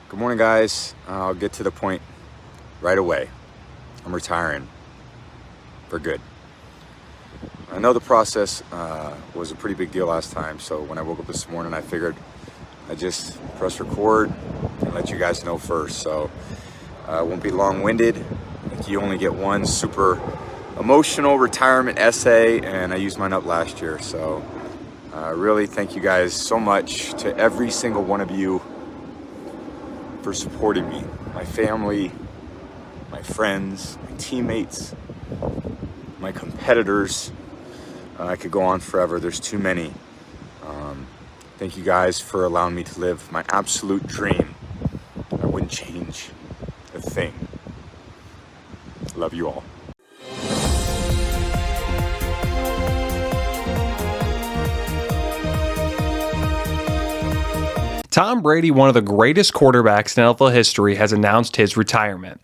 Good morning, guys. I'll get to the point right away. I'm retiring for good. I know the process was a pretty big deal last time, so when I woke up this morning, I figured I'd just press record and let you guys know first. So I won't be long-winded. I think you only get one super emotional retirement essay, and I used mine up last year. So really thank you guys so much, to every single one of you, for supporting me, my family, my friends, my teammates, my competitors. I could go on forever. There's too many. Thank you guys for allowing me to live my absolute dream. I wouldn't change a thing. Love you all. Tom Brady, one of the greatest quarterbacks in NFL history, has announced his retirement.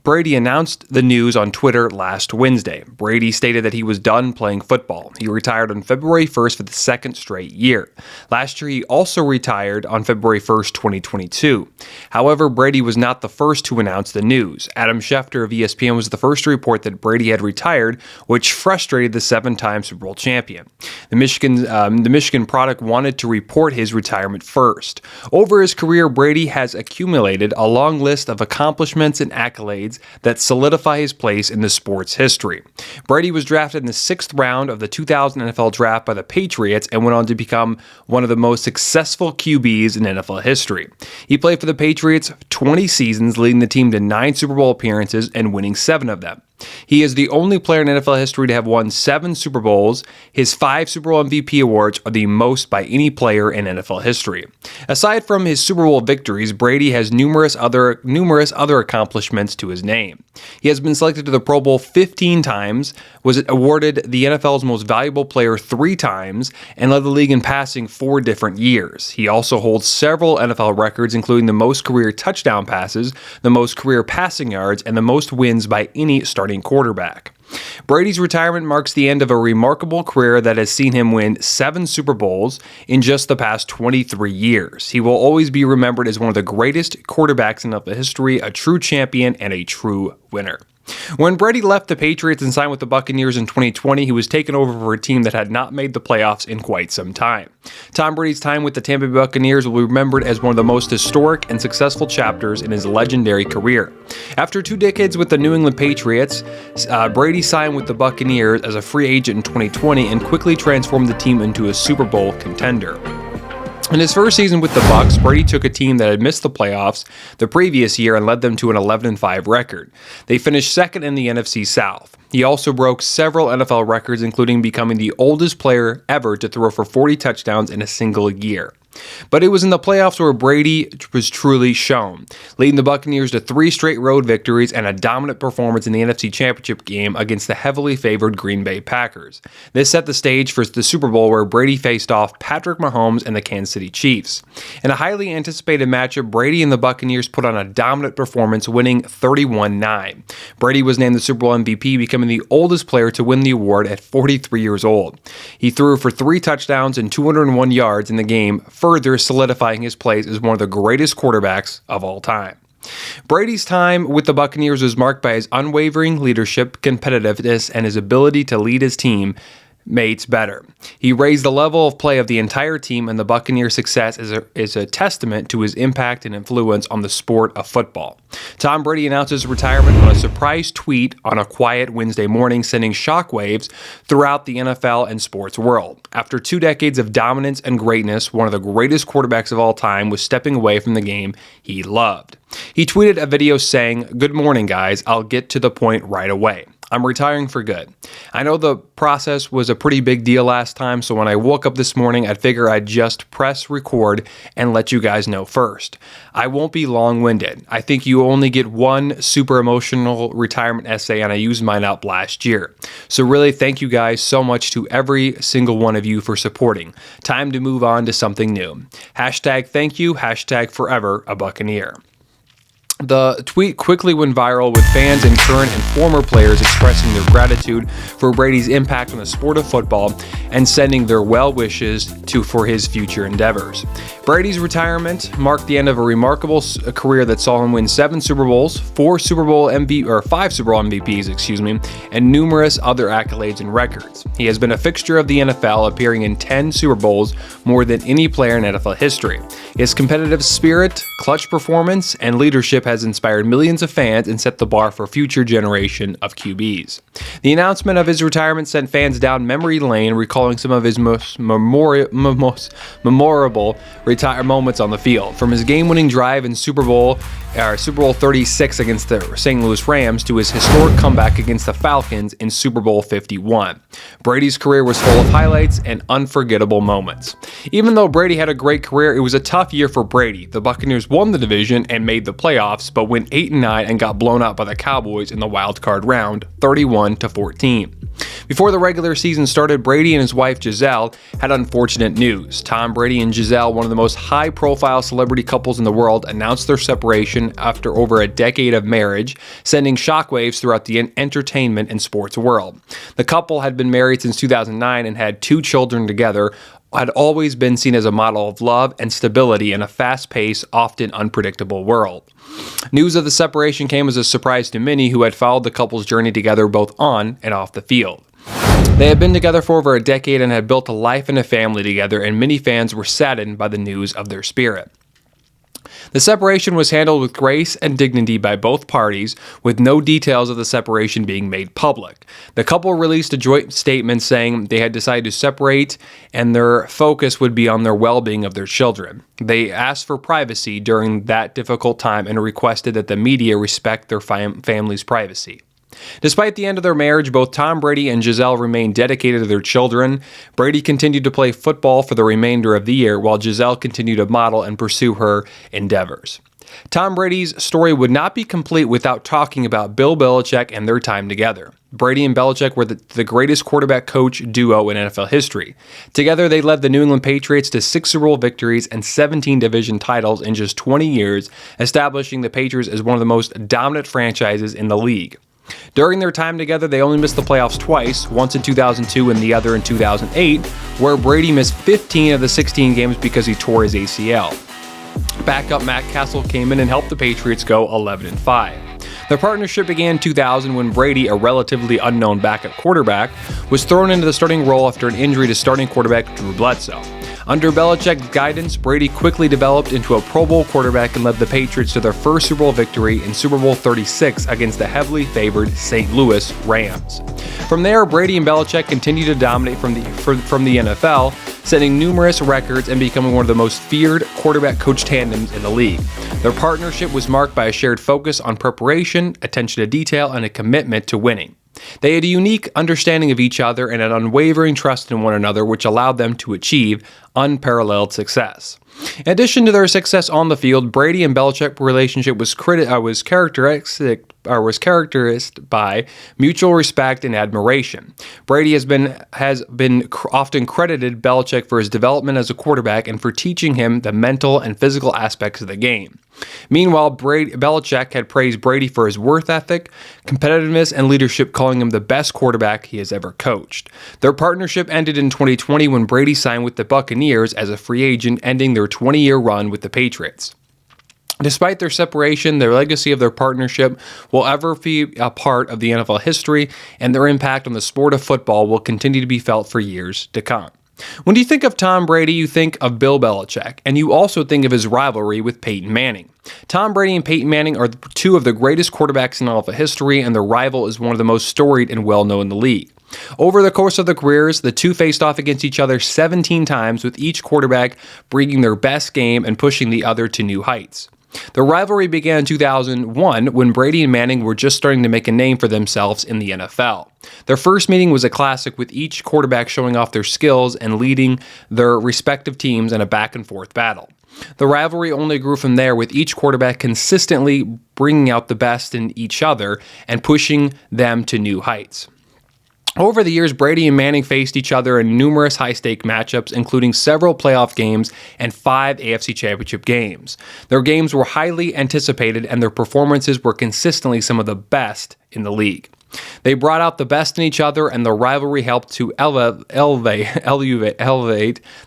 Brady announced the news on Twitter last Wednesday. Brady stated that he was done playing football. He retired on February 1st for the second straight year. Last year, he also retired on February 1st, 2022. However, Brady was not the first to announce the news. Adam Schefter of ESPN was the first to report that Brady had retired, which frustrated the seven-time Super Bowl champion. The Michigan product wanted to report his retirement first. Over his career, Brady has accumulated a long list of accomplishments and accolades that solidify his place in the sport's history. Brady was drafted in the 6th round of the 2000 NFL Draft by the Patriots and went on to become one of the most successful QBs in NFL history. He played for the Patriots 20 seasons, leading the team to 9 Super Bowl appearances and winning 7 of them. He is the only player in NFL history to have won 7 Super Bowls. His 5 Super Bowl MVP awards are the most by any player in NFL history. Aside from his Super Bowl victories, Brady has numerous other accomplishments to his name. He has been selected to the Pro Bowl 15 times, was awarded the NFL's most valuable player 3 times, and led the league in passing 4 different years. He also holds several NFL records, including the most career touchdown passes, the most career passing yards, and the most wins by any starting quarterback. Brady's retirement marks the end of a remarkable career that has seen him win 7 Super Bowls in just the past 23 years. He will always be remembered as one of the greatest quarterbacks in NFL history, a true champion, and a true winner. When Brady left the Patriots and signed with the Buccaneers in 2020, he was taken over for a team that had not made the playoffs in quite some time. Tom Brady's time with the Tampa Bay Buccaneers will be remembered as one of the most historic and successful chapters in his legendary career. After 2 decades with the New England Patriots, Brady signed with the Buccaneers as a free agent in 2020 and quickly transformed the team into a Super Bowl contender. In his first season with the Bucs, Brady took a team that had missed the playoffs the previous year and led them to an 11-5 record. They finished second in the NFC South. He also broke several NFL records, including becoming the oldest player ever to throw for 40 touchdowns in a single year. But it was in the playoffs where Brady was truly shown, leading the Buccaneers to 3 straight road victories and a dominant performance in the NFC Championship game against the heavily favored Green Bay Packers. This set the stage for the Super Bowl, where Brady faced off Patrick Mahomes and the Kansas City Chiefs. In a highly anticipated matchup, Brady and the Buccaneers put on a dominant performance, winning 31-9. Brady was named the Super Bowl MVP, becoming the oldest player to win the award at 43 years old. He threw for 3 touchdowns and 201 yards in the game, further solidifying his place as one of the greatest quarterbacks of all time. Brady's time with the Buccaneers was marked by his unwavering leadership, competitiveness, and his ability to lead his team mates better. He raised the level of play of the entire team, and the Buccaneers' success is a testament to his impact and influence on the sport of football. Tom Brady announced his retirement on a surprise tweet on a quiet Wednesday morning, sending shockwaves throughout the NFL and sports world. After 2 decades of dominance and greatness, one of the greatest quarterbacks of all time was stepping away from the game he loved. He tweeted a video saying, "Good morning, guys. I'll get to the point right away. I'm retiring for good. I know the process was a pretty big deal last time, so when I woke up this morning, I'd figure I'd just press record and let you guys know first. I won't be long-winded. I think you only get one super emotional retirement essay, and I used mine up last year. So really, thank you guys so much to every single one of you for supporting. Time to move on to something new. Hashtag thank you, hashtag forever a Buccaneer." The tweet quickly went viral, with fans and current and former players expressing their gratitude for Brady's impact on the sport of football and sending their well wishes for his future endeavors. Brady's retirement marked the end of a remarkable career that saw him win 7 Super Bowls, 5 Super Bowl MVPs, and numerous other accolades and records. He has been a fixture of the NFL, appearing in 10 Super Bowls, more than any player in NFL history. His competitive spirit, clutch performance, and leadership has inspired millions of fans and set the bar for future generation of QBs. The announcement of his retirement sent fans down memory lane, recalling some of his most memorable moments on the field. From his game-winning drive in Super Bowl 36 against the St. Louis Rams to his historic comeback against the Falcons in Super Bowl 51. Brady's career was full of highlights and unforgettable moments. Even though Brady had a great career, it was a tough year for Brady. The Buccaneers won the division and made the playoffs, but went 8-9 and got blown out by the Cowboys in the wild card round, 31-14. Before the regular season started, Brady and his wife Giselle had unfortunate news. Tom Brady and Giselle, one of the most high-profile celebrity couples in the world, announced their separation after over a decade of marriage, sending shockwaves throughout the entertainment and sports world. The couple had been married since 2009 and had 2 children together, had always been seen as a model of love and stability in a fast-paced, often unpredictable world. News of the separation came as a surprise to many who had followed the couple's journey together both on and off the field. They had been together for over a decade and had built a life and a family together, and many fans were saddened by the news of their spirit. The separation was handled with grace and dignity by both parties, with no details of the separation being made public. The couple released a joint statement saying they had decided to separate and their focus would be on their well-being of their children. They asked for privacy during that difficult time and requested that the media respect their family's privacy. Despite the end of their marriage, both Tom Brady and Giselle remained dedicated to their children. Brady continued to play football for the remainder of the year, while Giselle continued to model and pursue her endeavors. Tom Brady's story would not be complete without talking about Bill Belichick and their time together. Brady and Belichick were the greatest quarterback-coach duo in NFL history. Together, they led the New England Patriots to 6 Super Bowl victories and 17 division titles in just 20 years, establishing the Patriots as one of the most dominant franchises in the league. During their time together, they only missed the playoffs twice, once in 2002 and the other in 2008, where Brady missed 15 of the 16 games because he tore his ACL. Backup Matt Castle came in and helped the Patriots go 11-5. Their partnership began in 2000 when Brady, a relatively unknown backup quarterback, was thrown into the starting role after an injury to starting quarterback Drew Bledsoe. Under Belichick's guidance, Brady quickly developed into a Pro Bowl quarterback and led the Patriots to their first Super Bowl victory in Super Bowl 36 against the heavily favored St. Louis Rams. From there, Brady and Belichick continued to dominate from the NFL, setting numerous records and becoming one of the most feared quarterback-coach tandems in the league. Their partnership was marked by a shared focus on preparation, attention to detail, and a commitment to winning. They had a unique understanding of each other and an unwavering trust in one another, which allowed them to achieve unparalleled success. In addition to their success on the field, Brady and Belichick's relationship was characterized by mutual respect and admiration. Brady has been often credited Belichick for his development as a quarterback and for teaching him the mental and physical aspects of the game. Meanwhile, Belichick had praised Brady for his work ethic, competitiveness, and leadership, calling him the best quarterback he has ever coached. Their partnership ended in 2020 when Brady signed with the Buccaneers as a free agent, ending their 20-year run with the Patriots. Despite their separation, the legacy of their partnership will ever be a part of the NFL history, and their impact on the sport of football will continue to be felt for years to come. When you think of Tom Brady, you think of Bill Belichick, and you also think of his rivalry with Peyton Manning. Tom Brady and Peyton Manning are 2 of the greatest quarterbacks in NFL history, and their rival is one of the most storied and well-known in the league. Over the course of their careers, the 2 faced off against each other 17 times, with each quarterback bringing their best game and pushing the other to new heights. The rivalry began in 2001 when Brady and Manning were just starting to make a name for themselves in the NFL. Their first meeting was a classic, with each quarterback showing off their skills and leading their respective teams in a back-and-forth battle. The rivalry only grew from there, with each quarterback consistently bringing out the best in each other and pushing them to new heights. Over the years, Brady and Manning faced each other in numerous high-stake matchups, including several playoff games and 5 AFC Championship games. Their games were highly anticipated, and their performances were consistently some of the best in the league. They brought out the best in each other, and the rivalry helped to elevate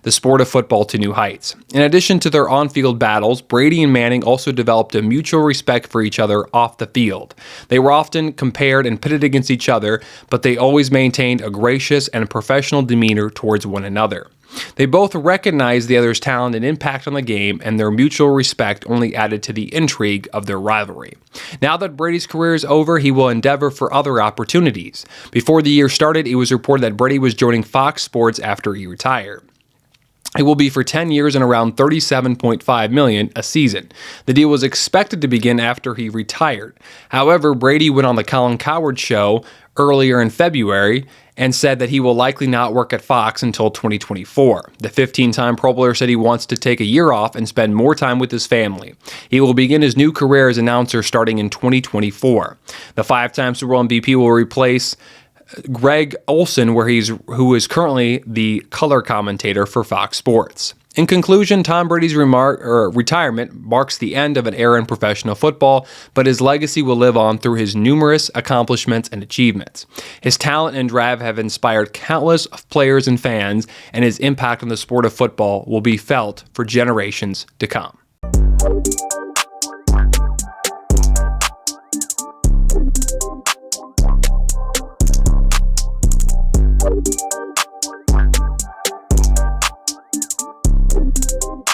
the sport of football to new heights. In addition to their on-field battles, Brady and Manning also developed a mutual respect for each other off the field. They were often compared and pitted against each other, but they always maintained a gracious and professional demeanor towards one another. They both recognized the other's talent and impact on the game, and their mutual respect only added to the intrigue of their rivalry. Now that Brady's career is over, he will endeavor for other opportunities. Before the year started, it was reported that Brady was joining Fox Sports after he retired. It will be for 10 years and around $37.5 million a season. The deal was expected to begin after he retired. However, Brady went on the Colin Cowherd show earlier in February and said that he will likely not work at Fox until 2024. The 15-time Pro Bowler said he wants to take a year off and spend more time with his family. He will begin his new career as announcer starting in 2024. The 5-time Super Bowl MVP will replace Greg Olsen, who is currently the color commentator for Fox Sports. In conclusion, Tom Brady's retirement marks the end of an era in professional football, but his legacy will live on through his numerous accomplishments and achievements. His talent and drive have inspired countless players and fans, and his impact on the sport of football will be felt for generations to come.